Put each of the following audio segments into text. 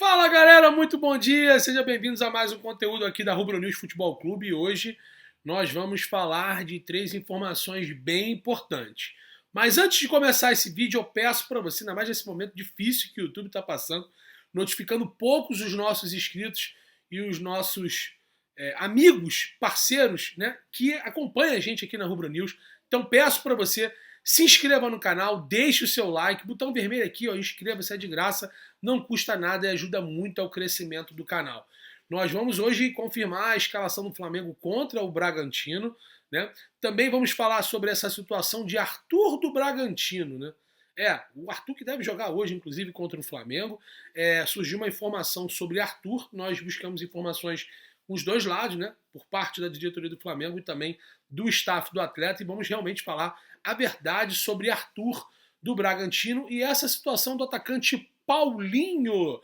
Fala galera, muito bom dia, sejam bem-vindos a mais um conteúdo aqui da Rubro News Futebol Clube e hoje nós vamos falar de três informações bem importantes. Mas antes de começar esse vídeo eu peço para você, ainda mais nesse momento difícil que o YouTube está passando, notificando poucos os nossos inscritos e os nossos amigos, parceiros, né, que acompanham a gente aqui na Rubro News. Então peço para você, se inscreva no canal, deixe o seu like, botão vermelho aqui, ó, inscreva-se, é de graça, não custa nada e ajuda muito ao crescimento do canal. Nós vamos hoje confirmar a escalação do Flamengo contra o Bragantino, né? Também vamos falar sobre essa situação de Arthur do Bragantino, né? O Arthur que deve jogar hoje, inclusive, contra o Flamengo. Surgiu uma informação sobre Arthur, nós buscamos informações com os dois lados, né? Por parte da diretoria do Flamengo e também do staff do atleta, e vamos realmente falar a verdade sobre Arthur do Bragantino e essa situação do atacante Paulinho.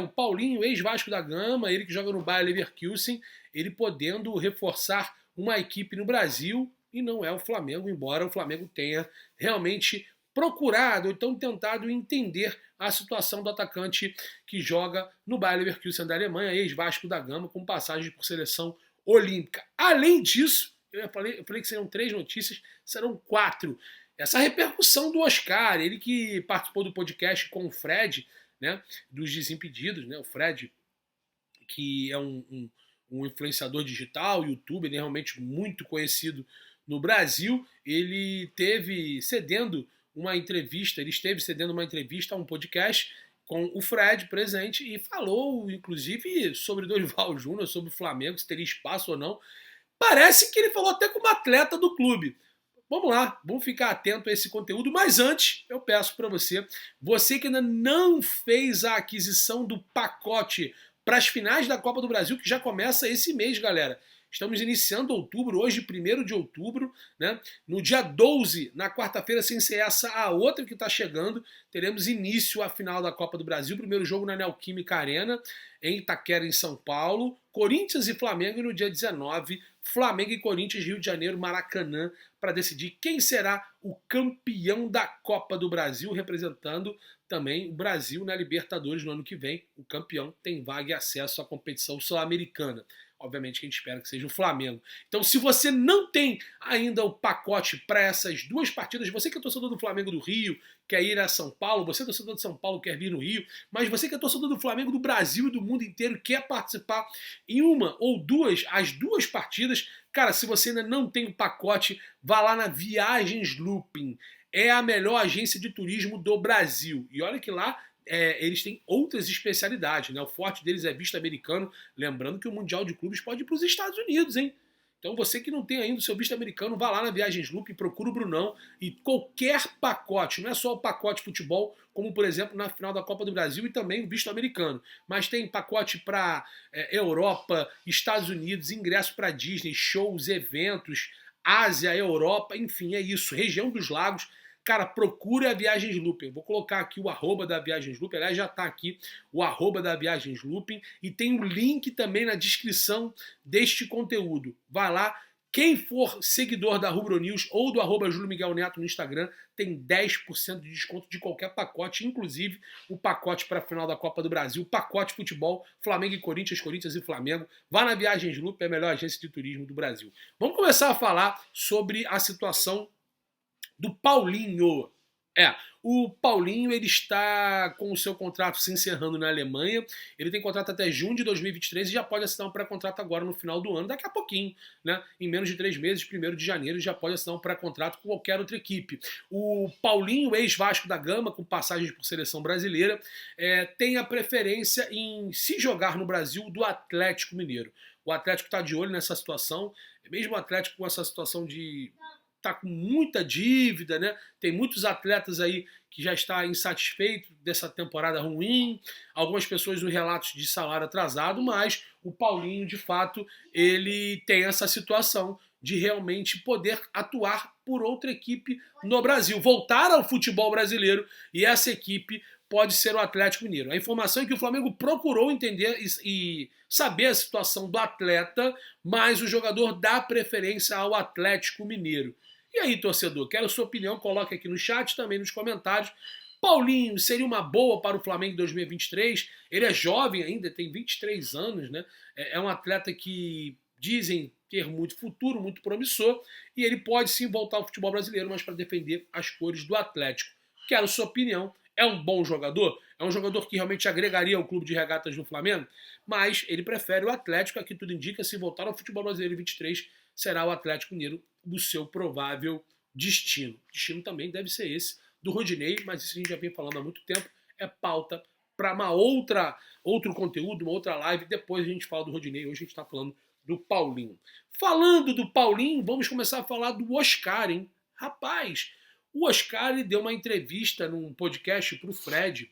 O Paulinho, ex-Vasco da Gama, ele que joga no Bayer Leverkusen, ele podendo reforçar uma equipe no Brasil e não é o Flamengo, embora o Flamengo tenha realmente procurado, ou então tentado entender a situação do atacante que joga no Bayer Leverkusen da Alemanha, ex-Vasco da Gama, com passagem por seleção olímpica. Além disso, eu falei que seriam 3 notícias, serão 4. Essa repercussão do Oscar, ele que participou do podcast com o Fred, né, dos Desimpedidos, né, o Fred, que é um influenciador digital, youtuber, ele é realmente muito conhecido no Brasil, ele esteve cedendo uma entrevista a um podcast com o Fred presente e falou, inclusive, sobre Dorival Júnior, sobre o Flamengo, se teria espaço ou não. Parece que ele falou até como atleta do clube. Vamos lá, vamos ficar atento a esse conteúdo, mas antes eu peço para você que ainda não fez a aquisição do pacote para as finais da Copa do Brasil, que já começa esse mês, galera. Estamos iniciando outubro, hoje 1º de outubro, né? No dia 12, na quarta-feira, sem ser essa, a outra que está chegando, teremos início à final da Copa do Brasil, primeiro jogo na Neoquímica Arena, em Itaquera, em São Paulo, Corinthians e Flamengo, e no dia 19, Flamengo e Corinthians, Rio de Janeiro, Maracanã, para decidir quem será o campeão da Copa do Brasil, representando também o Brasil na Libertadores no ano que vem. O campeão tem vaga e acesso à competição sul-americana. Obviamente que a gente espera que seja o Flamengo. Então, se você não tem ainda o pacote para essas duas partidas, você que é torcedor do Flamengo do Rio, quer ir a São Paulo, você é torcedor de São Paulo, quer vir no Rio, mas você que é torcedor do Flamengo do Brasil e do mundo inteiro, quer participar em uma ou duas, as duas partidas, cara, se você ainda não tem o pacote, vá lá na Viagens Looping. É a melhor agência de turismo do Brasil. E olha que lá eles têm outras especialidades, né? O forte deles é visto americano, lembrando que o Mundial de Clubes pode ir para os Estados Unidos, hein? Então você que não tem ainda o seu visto americano, vá lá na Viagens Loop, procura o Brunão e qualquer pacote, não é só o pacote futebol, como por exemplo na final da Copa do Brasil e também o visto americano, mas tem pacote para Europa, Estados Unidos, ingresso para Disney, shows, eventos, Ásia, Europa, enfim, é isso, região dos lagos. Cara, procure a Viagens Looping. Eu vou colocar aqui o arroba da Viagens Looping. Aliás, já está aqui o arroba da Viagens Looping. E tem o link também na descrição deste conteúdo. Vai lá. Quem for seguidor da Rubro News ou do arroba Júlio Miguel Neto no Instagram tem 10% de desconto de qualquer pacote, inclusive o pacote para a final da Copa do Brasil, pacote futebol, Flamengo e Corinthians, Corinthians e Flamengo. Vá na Viagens Looping, é a melhor agência de turismo do Brasil. Vamos começar a falar sobre a situação do Paulinho. O Paulinho ele está com o seu contrato se encerrando na Alemanha. Ele tem contrato até junho de 2023 e já pode assinar um pré-contrato agora no final do ano, daqui a pouquinho, né? Em menos de 3 meses, 1º de janeiro, já pode assinar um pré-contrato com qualquer outra equipe. O Paulinho, ex-Vasco da Gama, com passagens por seleção brasileira, tem a preferência em se jogar no Brasil do Atlético Mineiro. O Atlético está de olho nessa situação, mesmo o Atlético com essa situação de tá com muita dívida, né? Tem muitos atletas aí que já está insatisfeito dessa temporada ruim, algumas pessoas no relatos de salário atrasado, mas o Paulinho, de fato, ele tem essa situação de realmente poder atuar por outra equipe no Brasil, voltar ao futebol brasileiro, e essa equipe pode ser o Atlético Mineiro. A informação é que o Flamengo procurou entender e saber a situação do atleta, mas o jogador dá preferência ao Atlético Mineiro. E aí, torcedor, quero a sua opinião, coloque aqui no chat, também nos comentários. Paulinho seria uma boa para o Flamengo em 2023. Ele é jovem ainda, tem 23 anos, né? É um atleta que dizem ter muito futuro, muito promissor, e ele pode sim voltar ao futebol brasileiro, mas para defender as cores do Atlético. Quero sua opinião. É um bom jogador? É um jogador que realmente agregaria ao clube de regatas do Flamengo? Mas ele prefere o Atlético, aqui tudo indica, se voltar ao futebol brasileiro em 23, será o Atlético Mineiro o seu provável destino. O destino também deve ser esse do Rodinei, mas isso a gente já vem falando há muito tempo, é pauta para outro conteúdo, uma outra live, depois a gente fala do Rodinei, hoje a gente está falando do Paulinho. Falando do Paulinho, vamos começar a falar do Oscar, hein? Rapaz, o Oscar ele deu uma entrevista num podcast para o Fred,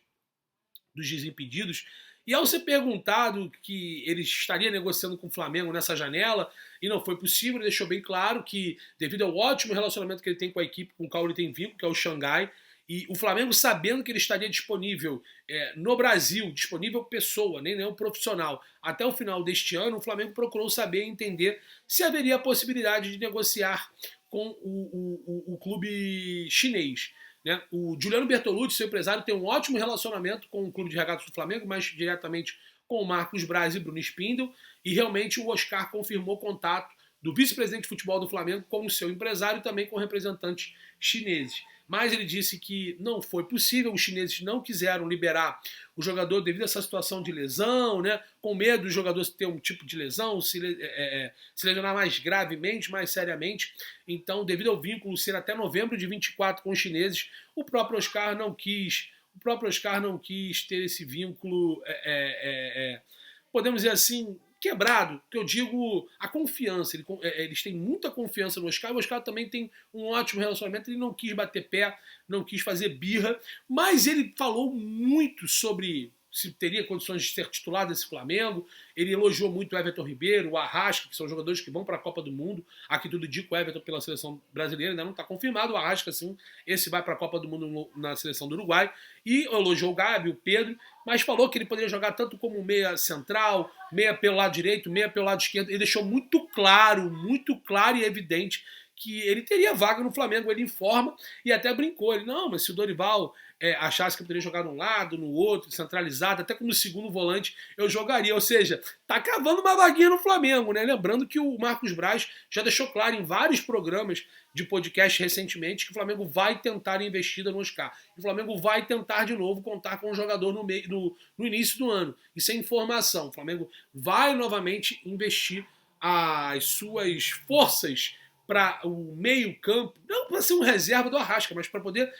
dos Desimpedidos, e ao ser perguntado que ele estaria negociando com o Flamengo nessa janela, e não foi possível, ele deixou bem claro que, devido ao ótimo relacionamento que ele tem com a equipe com o qual ele tem vínculo, que é o Xangai, e o Flamengo, sabendo que ele estaria disponível no Brasil, disponível pessoa, nem um profissional, até o final deste ano, o Flamengo procurou saber e entender se haveria a possibilidade de negociar com o clube chinês. Né? O Juliano Bertolucci, seu empresário, tem um ótimo relacionamento com o clube de regatas do Flamengo, mas diretamente com o Marcos Braz e Bruno Spindel, e realmente o Oscar confirmou contato do vice-presidente de futebol do Flamengo com o seu empresário e também com representantes chineses. Mas ele disse que não foi possível, os chineses não quiseram liberar o jogador devido a essa situação de lesão, né? Com medo do jogador ter um tipo de lesão, se lesionar mais gravemente, mais seriamente. Então, devido ao vínculo ser até novembro de 24 com os chineses, o próprio Oscar não quis ter esse vínculo, podemos dizer assim, quebrado, que eu digo a confiança. Eles têm muita confiança no Oscar, e o Oscar também tem um ótimo relacionamento, ele não quis bater pé, não quis fazer birra, mas ele falou muito sobre se teria condições de ser titular desse Flamengo. Ele elogiou muito o Everton Ribeiro, o Arrasca, que são jogadores que vão para a Copa do Mundo. Aqui tudo indica o Everton pela seleção brasileira, ainda não está confirmado. O Arrasca, sim, esse vai para a Copa do Mundo na seleção do Uruguai. E elogiou o Gabi, o Pedro, mas falou que ele poderia jogar tanto como meia central, meia pelo lado direito, meia pelo lado esquerdo. Ele deixou muito claro e evidente que ele teria vaga no Flamengo, ele informa, e até brincou. Ele, não, mas se o Dorival achasse que eu poderia jogar num lado, no outro, centralizado, até como segundo volante, eu jogaria. Ou seja, tá cavando uma vaguinha no Flamengo, né? Lembrando que o Marcos Braz já deixou claro em vários programas de podcast recentemente que o Flamengo vai tentar investida no Oscar. E o Flamengo vai tentar de novo contar com um jogador no início do ano. Isso é informação. O Flamengo vai novamente investir as suas forças para o meio-campo, não para ser um reserva do Arrasca, mas para poder,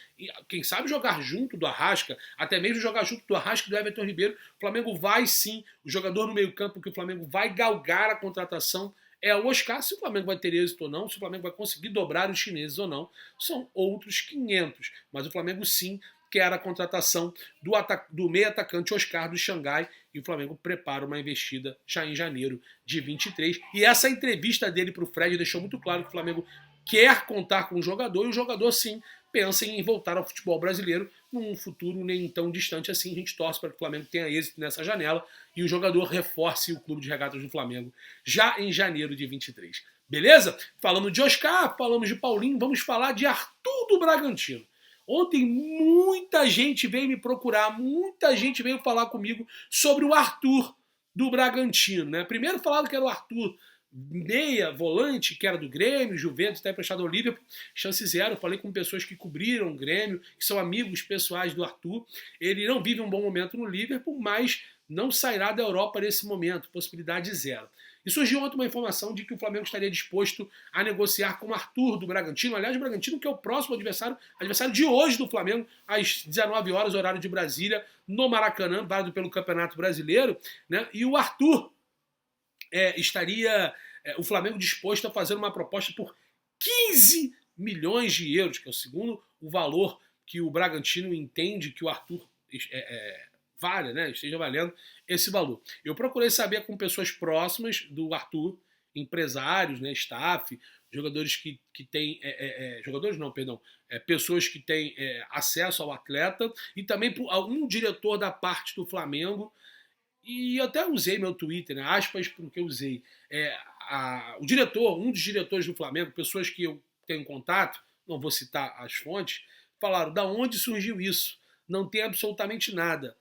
quem sabe, jogar junto do Arrasca, até mesmo jogar junto do Arrasca e do Everton Ribeiro. O Flamengo vai sim, o jogador no meio-campo que o Flamengo vai galgar a contratação é o Oscar. Se o Flamengo vai ter êxito ou não, se o Flamengo vai conseguir dobrar os chineses ou não, são outros 500. Mas o Flamengo sim quer a contratação do meio atacante Oscar do Xangai, e o Flamengo prepara uma investida já em janeiro de 23. E essa entrevista dele para o Fred deixou muito claro que o Flamengo quer contar com o jogador, e o jogador sim pensa em voltar ao futebol brasileiro num futuro nem tão distante assim. A gente torce para que o Flamengo tenha êxito nessa janela e o jogador reforce o clube de regatas do Flamengo já em janeiro de 23. Beleza? Falamos de Oscar, falamos de Paulinho, vamos falar de Arthur do Bragantino. Ontem muita gente veio me procurar, muita gente veio falar comigo sobre o Arthur do Bragantino. Né? Primeiro falaram que era o Arthur meia, volante, que era do Grêmio, Juventus, está emprestado ao Liverpool, chance zero. Eu falei com pessoas que cobriram o Grêmio, que são amigos pessoais do Arthur. Ele não vive um bom momento no Liverpool, mas não sairá da Europa nesse momento, possibilidade zero. E surgiu ontem uma informação de que o Flamengo estaria disposto a negociar com o Arthur do Bragantino. Aliás, o Bragantino que é o próximo adversário de hoje do Flamengo, às 19 horas, horário de Brasília, no Maracanã, válido pelo Campeonato Brasileiro. Né? E o Arthur estaria o Flamengo disposto a fazer uma proposta por 15 milhões de euros, que é o segundo o valor que o Bragantino entende que o Arthur vale, né? Esteja valendo esse valor. Eu procurei saber com pessoas próximas do Arthur, empresários, né, staff, jogadores que têm... jogadores não, perdão. Pessoas que têm acesso ao atleta, e também por um diretor da parte do Flamengo. E eu até usei meu Twitter, né, aspas para o que eu usei. Um dos diretores do Flamengo, pessoas que eu tenho contato, não vou citar as fontes, falaram: da onde surgiu isso? não tem absolutamente nada.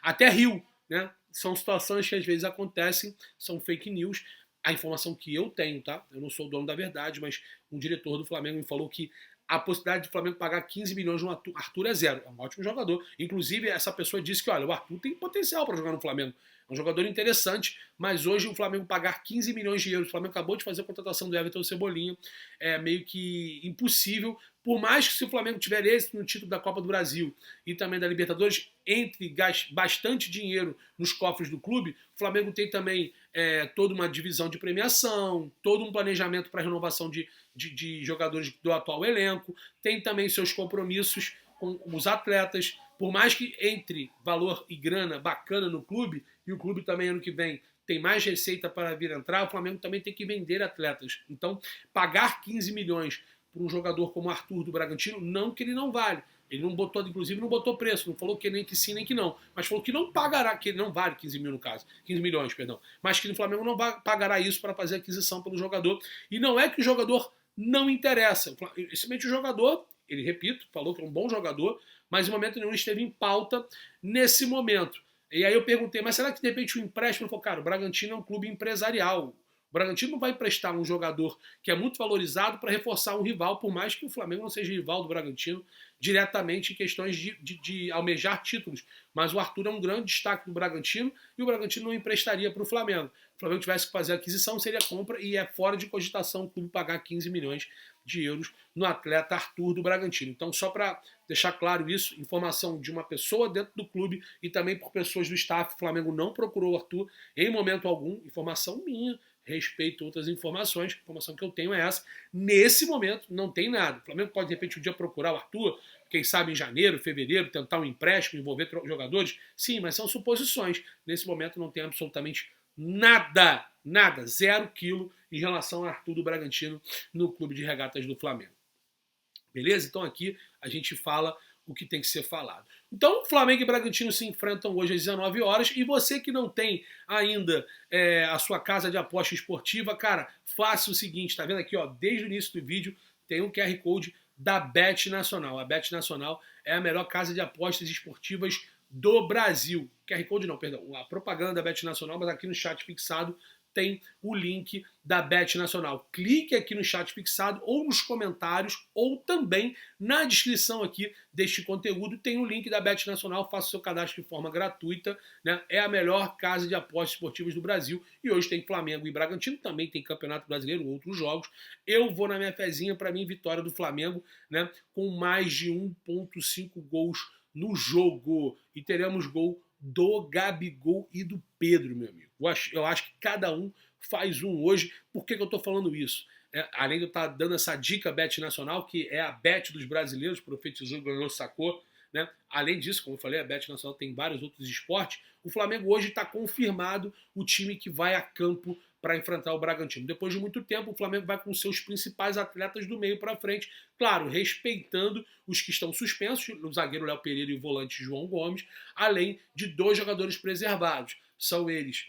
Até Rio, né? São situações que às vezes acontecem, são fake news. A informação que eu tenho, tá? Eu não sou o dono da verdade, mas um diretor do Flamengo me falou que a possibilidade do Flamengo pagar 15 milhões no Arthur é zero. É um ótimo jogador. Inclusive, essa pessoa disse que, olha, o Arthur tem potencial para jogar no Flamengo. É um jogador interessante, mas hoje o Flamengo pagar 15 milhões de euros, o Flamengo acabou de fazer a contratação do Everton Cebolinha, é meio que impossível. Por mais que se o Flamengo tiver êxito no título da Copa do Brasil e também da Libertadores, entre bastante dinheiro nos cofres do clube, o Flamengo tem também toda uma divisão de premiação, todo um planejamento para a renovação de jogadores do atual elenco, tem também seus compromissos com os atletas. Por mais que entre valor e grana bacana no clube, e o clube também ano que vem tem mais receita para vir entrar, o Flamengo também tem que vender atletas. Então, pagar 15 milhões para um jogador como o Arthur do Bragantino, não que ele não vale. Ele não botou, inclusive, não botou preço, não falou que nem que sim, nem que não. Mas falou que não pagará, que ele não vale 15 mil no caso, 15 milhões, perdão. Mas que o Flamengo não pagará isso para fazer aquisição pelo jogador. E não é que o jogador não interessa. Simplesmente o jogador, ele, repito, falou que é um bom jogador, mas em momento nenhum esteve em pauta nesse momento. E aí eu perguntei, mas será que de repente o empréstimo? Ele falou, cara, o Bragantino é um clube empresarial. O Bragantino não vai emprestar um jogador que é muito valorizado para reforçar um rival, por mais que o Flamengo não seja rival do Bragantino diretamente em questões de almejar títulos. Mas o Arthur é um grande destaque do Bragantino e o Bragantino não emprestaria para o Flamengo. Se o Flamengo tivesse que fazer a aquisição, seria compra e é fora de cogitação o clube pagar 15 milhões de euros no atleta Arthur do Bragantino. Então, só para deixar claro isso, informação de uma pessoa dentro do clube e também por pessoas do staff, o Flamengo não procurou o Arthur em momento algum, informação minha, respeito outras informações, a informação que eu tenho é essa. Nesse momento, não tem nada. O Flamengo pode, de repente, um dia procurar o Arthur, quem sabe em janeiro, fevereiro, tentar um empréstimo, envolver jogadores. Sim, mas são suposições. Nesse momento não tem absolutamente nada, nada, 0 quilo em relação ao Arthur do Bragantino no Clube de Regatas do Flamengo. Beleza? Então aqui a gente fala o que tem que ser falado. Então, Flamengo e Bragantino se enfrentam hoje às 19 horas. E você que não tem ainda a sua casa de aposta esportiva, cara, faça o seguinte, tá vendo aqui, ó, desde o início do vídeo tem um QR Code da Bet Nacional. A Bet Nacional é a melhor casa de apostas esportivas do Brasil. QR Code não, perdão, a propaganda da Bet Nacional, mas aqui no chat fixado tem o link da Bet Nacional. Clique aqui no chat fixado ou nos comentários ou também na descrição aqui deste conteúdo tem o link da Bet Nacional. Faça o seu cadastro de forma gratuita, né? É a melhor casa de apostas esportivas do Brasil e hoje tem Flamengo e Bragantino, também tem Campeonato Brasileiro, outros jogos. Eu vou na minha fezinha para mim vitória do Flamengo, né? Com mais de 1,5 gols no jogo e teremos gol do Gabigol e do Pedro, meu amigo. Eu acho que cada um faz um hoje. Por que eu estou falando isso? Além de eu estar dando essa dica Bet Nacional, que é a Bet dos brasileiros, profetizou, ganhou, sacou. Né? Além disso, como eu falei, a Bet Nacional tem vários outros esportes. O Flamengo hoje está confirmado o time que vai a campo para enfrentar o Bragantino. Depois de muito tempo, o Flamengo vai com seus principais atletas do meio para frente, claro, respeitando os que estão suspensos, o zagueiro Léo Pereira e o volante João Gomes, além de 2 jogadores preservados. São eles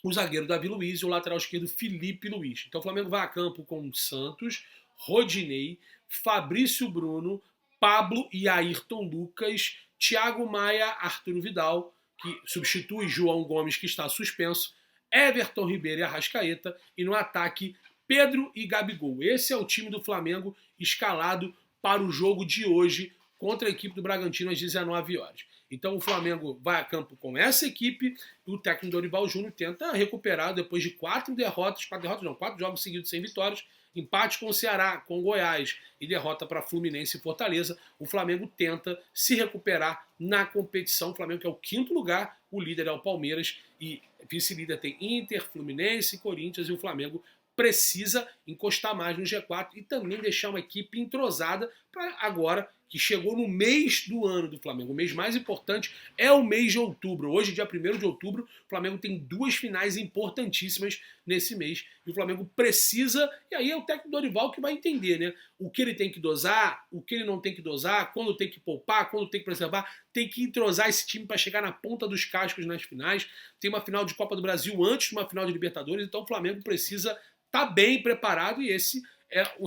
o zagueiro Davi Luiz e o lateral esquerdo Felipe Luiz. Então o Flamengo vai a campo com Santos, Rodinei, Fabrício Bruno, Pablo e Ayrton Lucas, Thiago Maia, Arturo Vidal, que substitui João Gomes, que está suspenso, Everton Ribeiro e Arrascaeta, e no ataque Pedro e Gabigol. Esse é o time do Flamengo escalado para o jogo de hoje contra a equipe do Bragantino às 19 horas. Então o Flamengo vai a campo com essa equipe e o técnico Dorival Júnior tenta recuperar depois de 4 jogos seguidos sem vitórias, empate com o Ceará, com o Goiás e derrota para Fluminense e Fortaleza. O Flamengo tenta se recuperar na competição. O Flamengo que é o 5º lugar, o líder é o Palmeiras e vice-líder tem Inter, Fluminense, Corinthians e o Flamengo precisa encostar mais no G4 e também deixar uma equipe entrosada para agora que chegou no mês do ano do Flamengo. O mês mais importante é o mês de outubro. Hoje, dia 1º de outubro, o Flamengo tem 2 finais importantíssimas nesse mês. E o Flamengo precisa, e aí é o técnico Dorival que vai entender, né? O que ele tem que dosar, o que ele não tem que dosar, quando tem que poupar, quando tem que preservar. Tem que entrosar esse time para chegar na ponta dos cascos nas finais. Tem uma final de Copa do Brasil antes de uma final de Libertadores, então o Flamengo precisa estar bem preparado e esse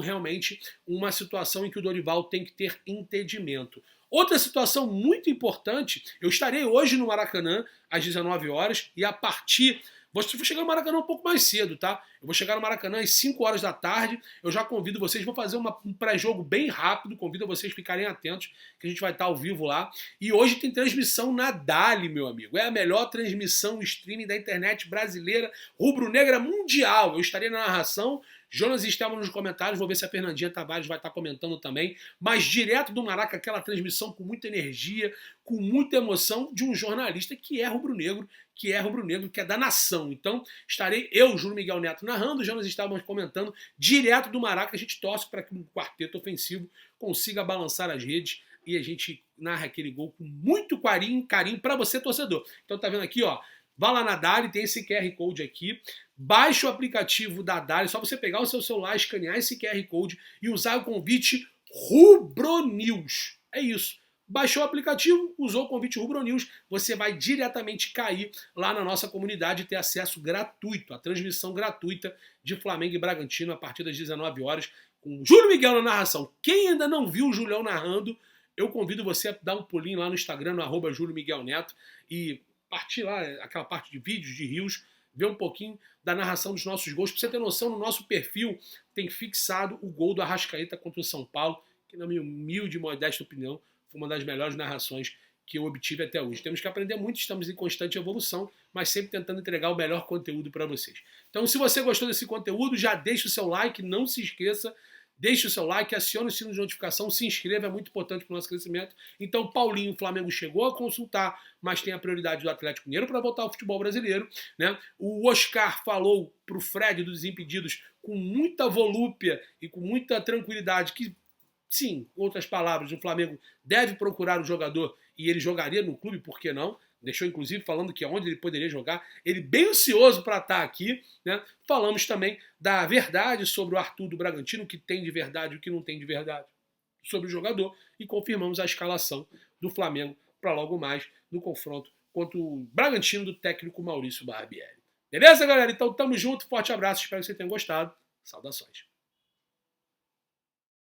realmente uma situação em que o Dorival tem que ter entendimento. Outra situação muito importante, eu estarei hoje no Maracanã às 19 horas e a partir... Vou chegar no Maracanã um pouco mais cedo, tá? Eu vou chegar no Maracanã às 5 horas da tarde. Eu já convido vocês, vou fazer um pré-jogo bem rápido. Convido vocês a ficarem atentos, que a gente vai estar ao vivo lá. E hoje tem transmissão na Dali, meu amigo. É a melhor transmissão streaming da internet brasileira, rubro-negra mundial. Eu estarei na narração. Jonas estava nos comentários, vou ver se a Fernandinha Tavares vai estar comentando também. Mas direto do Maraca, aquela transmissão com muita energia, com muita emoção de um jornalista que é rubro-negro, que é da nação. Então, estarei eu, Júlio Miguel Neto, narrando, o Jonas estávamos comentando, direto do Maraca. A gente torce para que um quarteto ofensivo consiga balançar as redes e a gente narra aquele gol com muito carinho para você, torcedor. Então, tá vendo aqui, ó, vá lá na Dali, tem esse QR Code aqui, baixe o aplicativo da Dali, só você pegar o seu celular, escanear esse QR Code e usar o convite RubroNews. É isso. Baixou o aplicativo, usou o convite RubroNews, você vai diretamente cair lá na nossa comunidade e ter acesso gratuito, a transmissão gratuita de Flamengo e Bragantino a partir das 19 horas, com o Júlio Miguel na narração. Quem ainda não viu o Julião narrando, eu convido você a dar um pulinho lá no Instagram, no @JúlioMiguelNeto, e partir lá, aquela parte de vídeos, de rios, ver um pouquinho da narração dos nossos gols. Pra você ter noção, no nosso perfil tem fixado o gol do Arrascaeta contra o São Paulo, que na minha humilde e modesta opinião, foi uma das melhores narrações que eu obtive até hoje. Temos que aprender muito, estamos em constante evolução, mas sempre tentando entregar o melhor conteúdo para vocês. Então, se você gostou desse conteúdo, já deixa o seu like, não se esqueça, deixe o seu like, acione o sino de notificação, se inscreva, é muito importante para o nosso crescimento. Então, Paulinho, o Flamengo chegou a consultar, mas tem a prioridade do Atlético Mineiro para voltar ao futebol brasileiro, né? O Oscar falou para o Fred dos Desimpedidos com muita volúpia e com muita tranquilidade que, sim, em outras palavras, o Flamengo deve procurar o jogador e ele jogaria no clube, por que não? Deixou, inclusive, falando que onde ele poderia jogar. Ele bem ansioso para estar aqui, né? Falamos também da verdade sobre o Arthur do Bragantino, o que tem de verdade e o que não tem de verdade sobre o jogador. E confirmamos a escalação do Flamengo para logo mais no confronto contra o Bragantino do técnico Maurício Barbieri. Beleza, galera? Então, tamo junto. Forte abraço. Espero que vocês tenham gostado. Saudações.